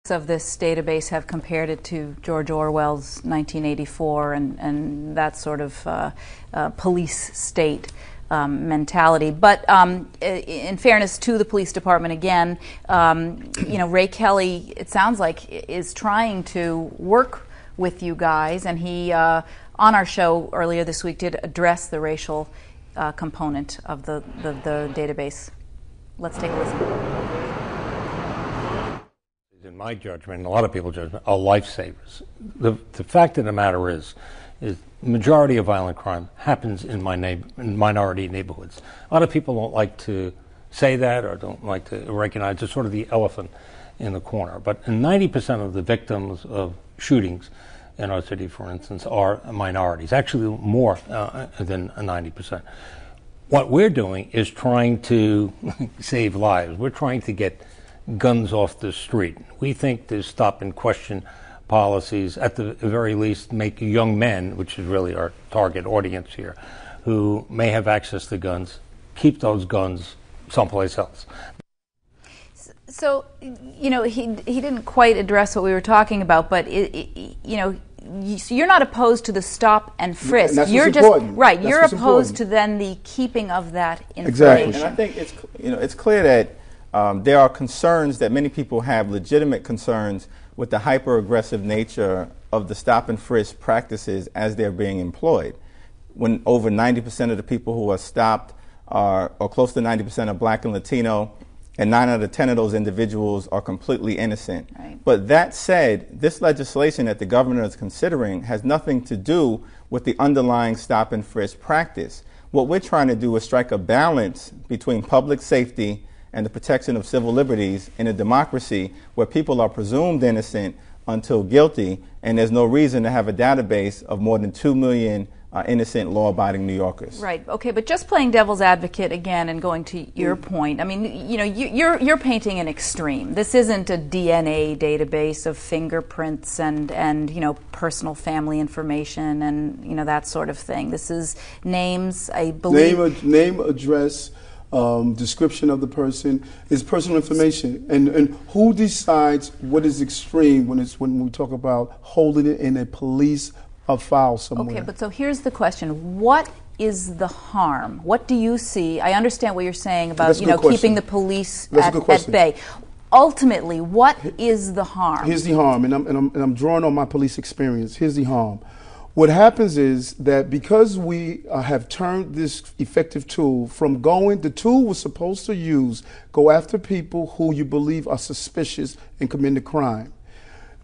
Of this database have compared it to George Orwell's 1984 and that sort of police state mentality. But in fairness to the police department, again, Ray Kelly, it sounds like, is trying to work with you guys, and he, on our show earlier this week, did address the racial component of the database. Let's take a listen. In my judgment, and a lot of people's judgment, are lifesavers. The fact of the matter is the majority of violent crime happens in minority neighborhoods. A lot of people don't like to say that or don't like to recognize it's sort of the elephant in the corner. But 90% of the victims of shootings in our city, for instance, are minorities, actually more than 90%. What we're doing is trying to save lives. We're trying to get guns off the street. We think the stop and question policies, at the very least, make young men, which is really our target audience here, who may have access to guns, keep those guns someplace else. So, he didn't quite address what we were talking about, but you're not opposed to the stop and frisk. And that's you're what's just important. right. That's you're what's opposed important. to then the keeping of that information. Exactly. And I think it's clear that there are concerns that many people have, legitimate concerns, with the hyper-aggressive nature of the stop-and-frisk practices as they're being employed. When over 90% of the people who are stopped or close to 90% are black and Latino, and 9 out of 10 of those individuals are completely innocent. Right. But that said, this legislation that the governor is considering has nothing to do with the underlying stop-and-frisk practice. What we're trying to do is strike a balance between public safety and the protection of civil liberties in a democracy where people are presumed innocent until guilty, and there's no reason to have a database of more than 2 million innocent, law-abiding New Yorkers. Right. Okay. But just playing devil's advocate again and going to your point, I mean, you're painting an extreme. This isn't a DNA database of fingerprints and personal family information and that sort of thing. This is names. I believe Name, address. Description of the person is personal information, and who decides what is extreme when we talk about holding it in a police file somewhere. Okay, but so here's the question: what is the harm? What do you see? I understand what you're saying about keeping the police at bay. Ultimately, what is the harm? Here's the harm, and I'm drawing on my police experience. Here's the harm. What happens is that because we have turned this effective tool from the tool was supposed to go after people who you believe are suspicious and committing a crime.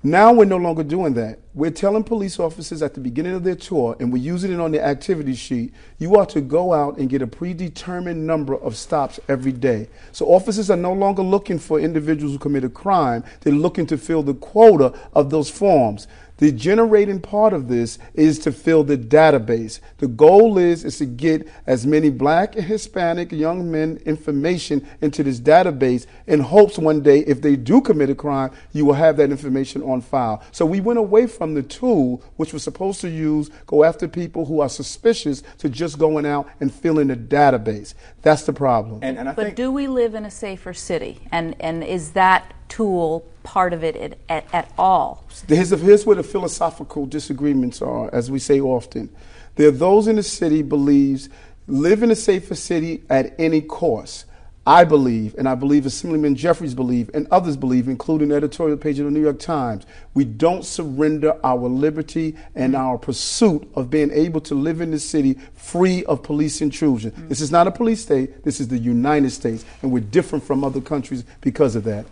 Now we're no longer doing that. We're telling police officers at the beginning of their tour, and we're using it on the activity sheet, you are to go out and get a predetermined number of stops every day. So officers are no longer looking for individuals who commit a crime. They're looking to fill the quota of those forms. The generating part of this is to fill the database. The goal is to get as many black and Hispanic young men information into this database in hopes one day if they do commit a crime, you will have that information on file. So we went away from the tool, which was supposed to go after people who are suspicious, to just going out and filling the database. That's the problem. But do we live in a safer city? And is that tool part of it at all? Here's where the philosophical disagreements are, as we say often. There are those in the city believes live in a safer city at any cost. I believe, and I believe Assemblyman Jeffries believe, and others believe, including the editorial page of the New York Times, we don't surrender our liberty and our pursuit of being able to live in the city free of police intrusion. This is not a police state. This is the United States, and we're different from other countries because of that.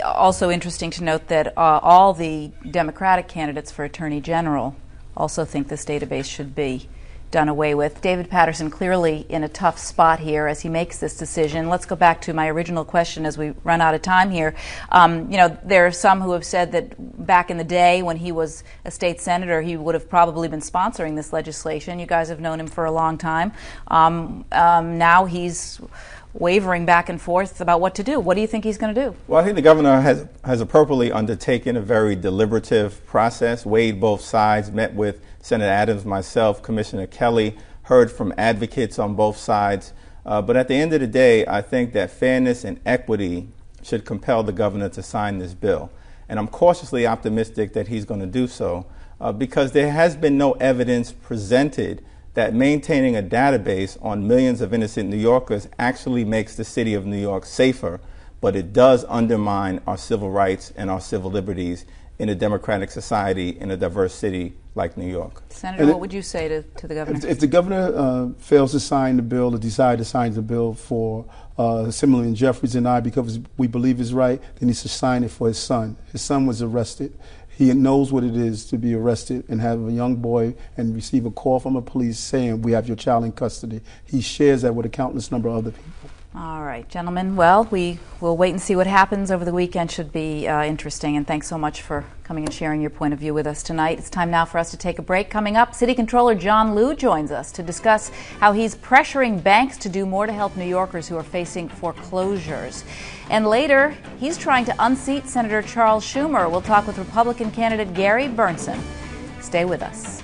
Also interesting to note that all the Democratic candidates for Attorney General also think this database should be done away with. David Patterson clearly in a tough spot here as he makes this decision. Let's go back to my original question as we run out of time here. There are some who have said that back in the day when he was a state senator, he would have probably been sponsoring this legislation. You guys have known him for a long time. Now he's wavering back and forth about what to do. What do you think he's going to do? Well, I think the governor has appropriately undertaken a very deliberative process, weighed both sides, met with Senator Adams, myself, Commissioner Kelly, heard from advocates on both sides. But at the end of the day, I think that fairness and equity should compel the governor to sign this bill. And I'm cautiously optimistic that he's going to do so because there has been no evidence presented that maintaining a database on millions of innocent New Yorkers actually makes the city of New York safer, but it does undermine our civil rights and our civil liberties in a democratic society in a diverse city like New York. Senator, what would you say to the governor? If the governor fails to sign the bill or decide to sign the bill for similarly in Jeffries and I, because we believe is right, then he needs to sign it for his son. His son was arrested. He knows what it is to be arrested and have a young boy and receive a call from the police saying, we have your child in custody. He shares that with a countless number of other people. All right, gentlemen. Well, we will wait and see what happens over the weekend. Should be interesting. And thanks so much for coming and sharing your point of view with us tonight. It's time now for us to take a break. Coming up, City Controller John Liu joins us to discuss how he's pressuring banks to do more to help New Yorkers who are facing foreclosures. And later, he's trying to unseat Senator Charles Schumer. We'll talk with Republican candidate Gary Burnson. Stay with us.